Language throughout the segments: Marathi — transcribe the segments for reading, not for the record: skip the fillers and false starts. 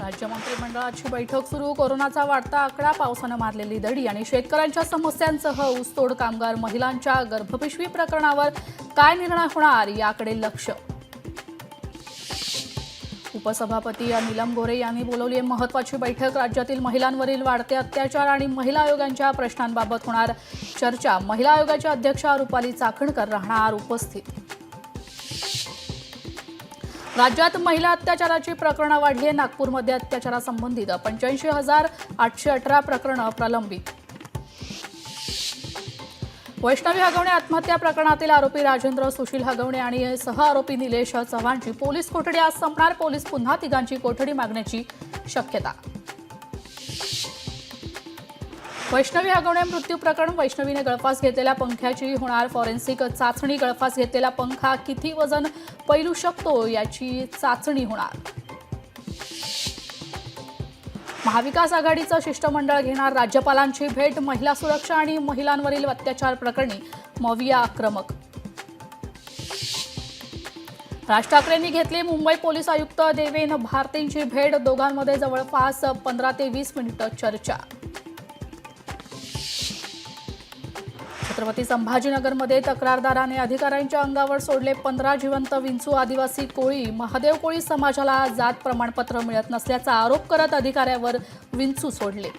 राज्य मंत्रिमंडळाची बैठक सुरू. कोरोनाचा वाढता आकडा, पावसानं मारलेली दडी आणि शेतकऱ्यांच्या समस्यांसह ऊसतोड कामगार महिलांच्या गर्भपिशवी प्रकरणावर काय निर्णय होणार याकडे लक्ष. उपसभापती नीलम गोरे यांनी बोलावली आहे महत्त्वाची बैठक. राज्यातील महिलांवरील वाढते अत्याचार आणि महिला आयोगांच्या प्रश्नांबाबत होणार चर्चा. महिला आयोगाच्या अध्यक्षा रुपाली चाकणकर राहणार उपस्थित. राज्यात महिला अत्याचाराची प्रकरणं वाढली आहे. नागपूरमध्ये अत्याचारासंबंधित 85,818 प्रकरणं प्रलंबित. वैष्णवी हगवणे आत्महत्या प्रकरणातील आरोपी राजेंद्र सुशील हगवणे आणि सह आरोपी निलेश चव्हाणची पोलीस कोठडी आज संपणार. पोलीस पुन्हा तिघांची कोठडी मागण्याची शक्यता. वैष्णवी हगवणे मृत्यू प्रकरण. वैष्णवीने गळफास घेतलेल्या पंख्याची होणार फॉरेन्सिक चाचणी. गळफास घेतलेला पंखा किती वजन पैलू शकतो याची चाचणी होणार. महाविकास आघाडीचं शिष्टमंडळ घेणार राज्यपालांची भेट. महिला सुरक्षा आणि महिलांवरील अत्याचार प्रकरणी मविया आक्रमक. राज ठाकरेंनी घेतली मुंबई पोलीस आयुक्त देवेन भारतींची भेट. दोघांमध्ये जवळपास 15 ते 20 मिनिटं चर्चा. छत्रपती संभाजीनगरमध्ये तक्रारदाराने अधिकाऱ्यांच्या अंगावर सोडले 15 जिवंत विंचू. आदिवासी कोळी महादेव कोळी समाजाला जात प्रमाणपत्र मिळत नसल्याचा आरोप करत अधिकाऱ्यावर विंचू सोडले.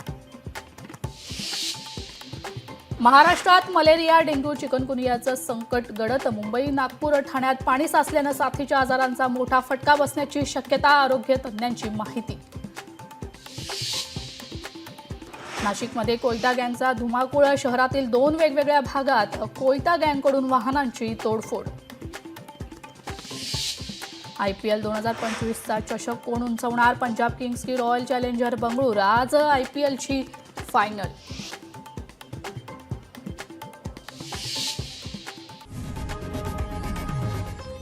महाराष्ट्रात मलेरिया, डेंग्यू, चिकनगुनियाचं संकट गडत. मुंबई, नागपूर, ठाण्यात पाणी साचल्यानं साथीच्या आजारांचा मोठा फटका बसण्याची शक्यता. आरोग्य तज्ज्ञांची माहिती. नाशिकमध्ये कोयता गँगचा धुमाकूळ. शहरातील 2 वेगवेगळ्या भागात कोयता गँगकडून वाहनांची तोडफोड. IPL 2025चा चषक कोण उंचवणार. पंजाब किंग्स की रॉयल चॅलेंजर बंगळुरू. आज IPLची फायनल.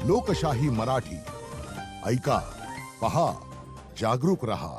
लोकशाही मराठी ऐका, पहा, जागरूक रहा.